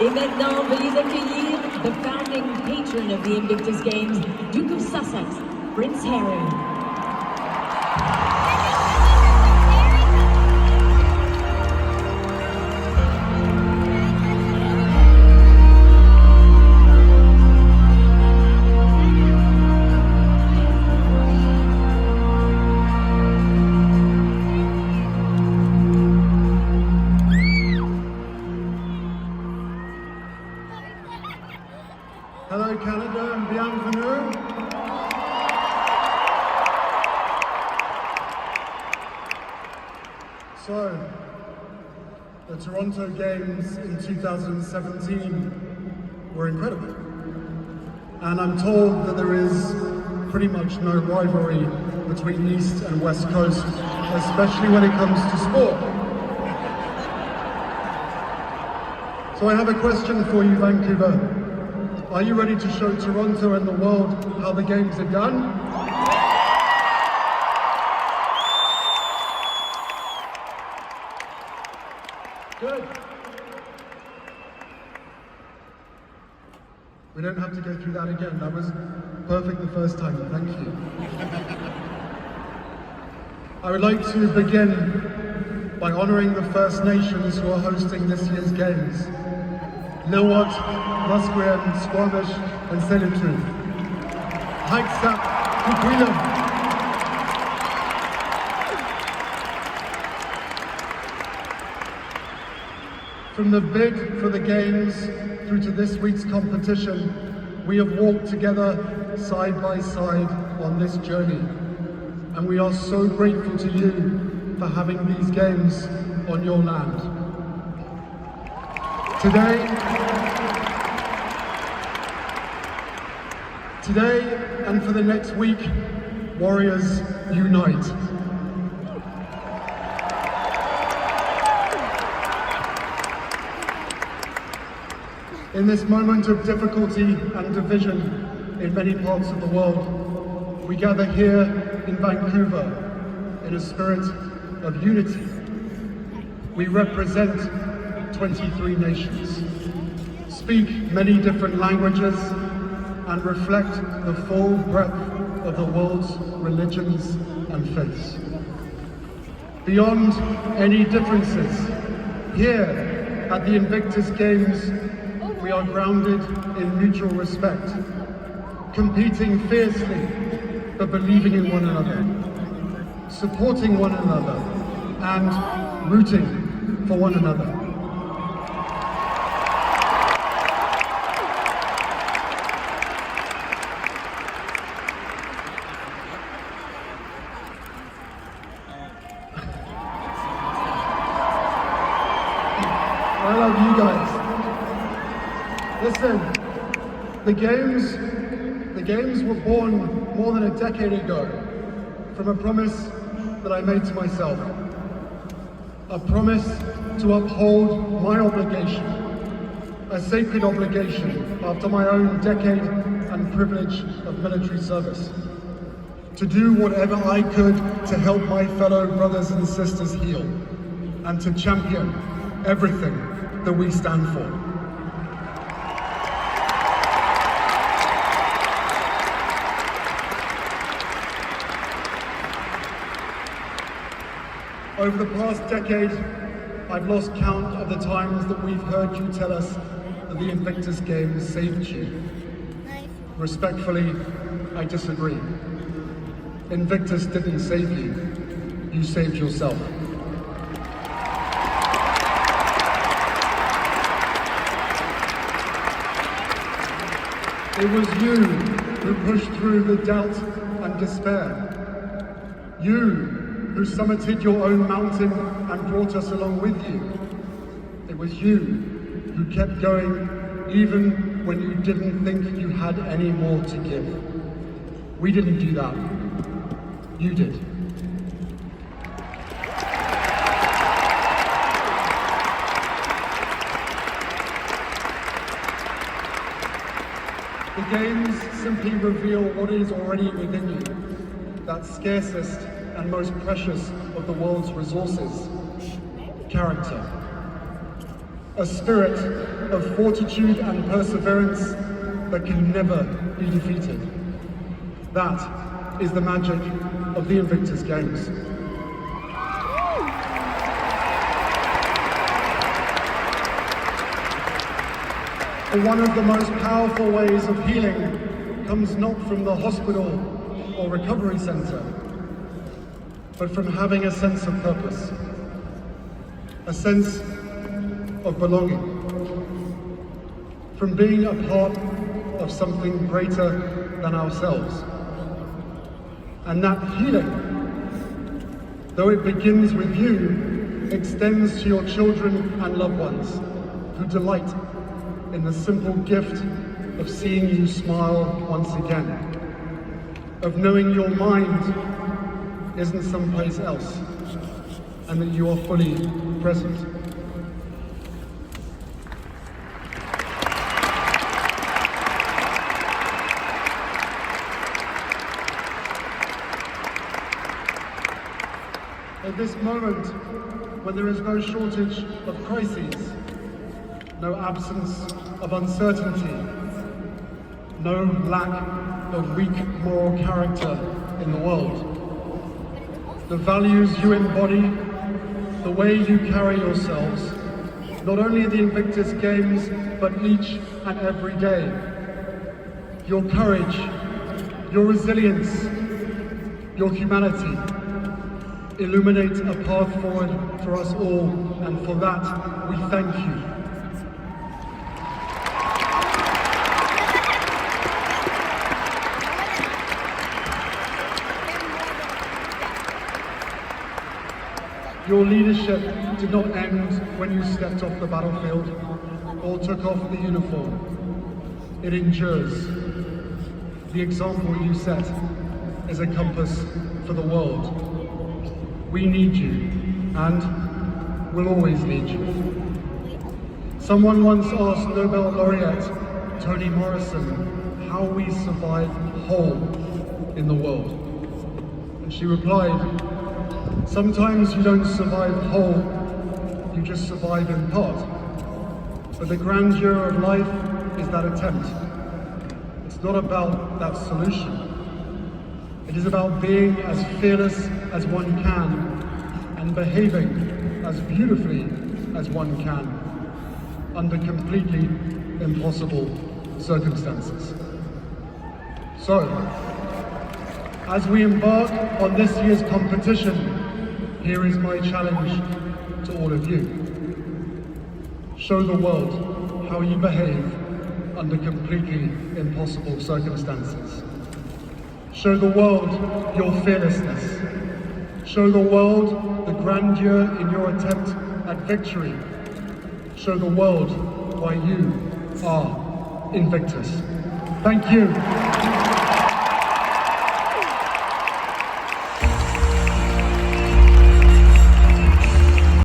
Et maintenant, veuillez accueillir the founding patron of the Invictus Games, Duke of Sussex, Prince Harry. Hello Canada and bienvenue. So, the Toronto Games in 2017 were incredible. And I'm told that there is pretty much no rivalry between East and West Coast, especially when it comes to sport. So I have a question for you, Vancouver. Are you ready to show Toronto and the world how the games are done? Good. We don't have to go through that again. That was perfect the first time. Thank you. I would like to begin by honoring the First Nations who are hosting this year's games. Lilwat, Musqueam, Squamish, and Selutru. Hikesap, Kukwila. From the bid for the Games through to this week's competition, we have walked together side by side on this journey. And we are so grateful to you for having these Games on your land. Today and for the next week, Warriors unite. In this moment of difficulty and division in many parts of the world, we gather here in Vancouver in a spirit of unity. We represent 23 nations, speak many different languages, and reflect the full breadth of the world's religions and faiths. Beyond any differences, here at the Invictus Games, we are grounded in mutual respect, competing fiercely but believing in one another, supporting one another, and rooting for one another. I love you guys. Listen, the games were born more than a decade ago from a promise that I made to myself. A promise to uphold my obligation, a sacred obligation after my own decade and privilege of military service. To do whatever I could to help my fellow brothers and sisters heal, and to champion everything that we stand for. Over the past decade, I've lost count of the times that we've heard you tell us that the Invictus Games saved you. Respectfully, I disagree. Invictus didn't save you, you saved yourself. It was you who pushed through the doubt and despair. You who summited your own mountain and brought us along with you. It was you who kept going even when you didn't think you had any more to give. We didn't do that. You did. The Games simply reveal what is already within you, that scarcest and most precious of the world's resources, character. a spirit of fortitude and perseverance that can never be defeated. That is the magic of the Invictus Games. One of the most powerful ways of healing comes not from the hospital or recovery center, but from having a sense of purpose, a sense of belonging, from being a part of something greater than ourselves. And that healing, though it begins with you, extends to your children and loved ones who delight in the simple gift of seeing you smile once again, of knowing your mind isn't someplace else, and that you are fully present. At this moment, when there is no shortage of crises, no absence of uncertainty, no lack of weak moral character in the world, the values you embody, the way you carry yourselves, not only the Invictus Games, but each and every day, your courage, your resilience, your humanity, illuminate a path forward for us all, and for that we thank you. Your leadership did not end when you stepped off the battlefield or took off the uniform. It endures. The example you set is a compass for the world. We need you, and will always need you. Someone once asked Nobel laureate Toni Morrison how we survive whole in the world. And she replied, "Sometimes you don't survive whole, you just survive in part. But the grandeur of life is that attempt. It's not about that solution. It is about being as fearless as one can and behaving as beautifully as one can under completely impossible circumstances." So, as we embark on this year's competition, here is my challenge to all of you. Show the world how you behave under completely impossible circumstances. Show the world your fearlessness. Show the world the grandeur in your attempt at victory. Show the world why you are Invictus. Thank you.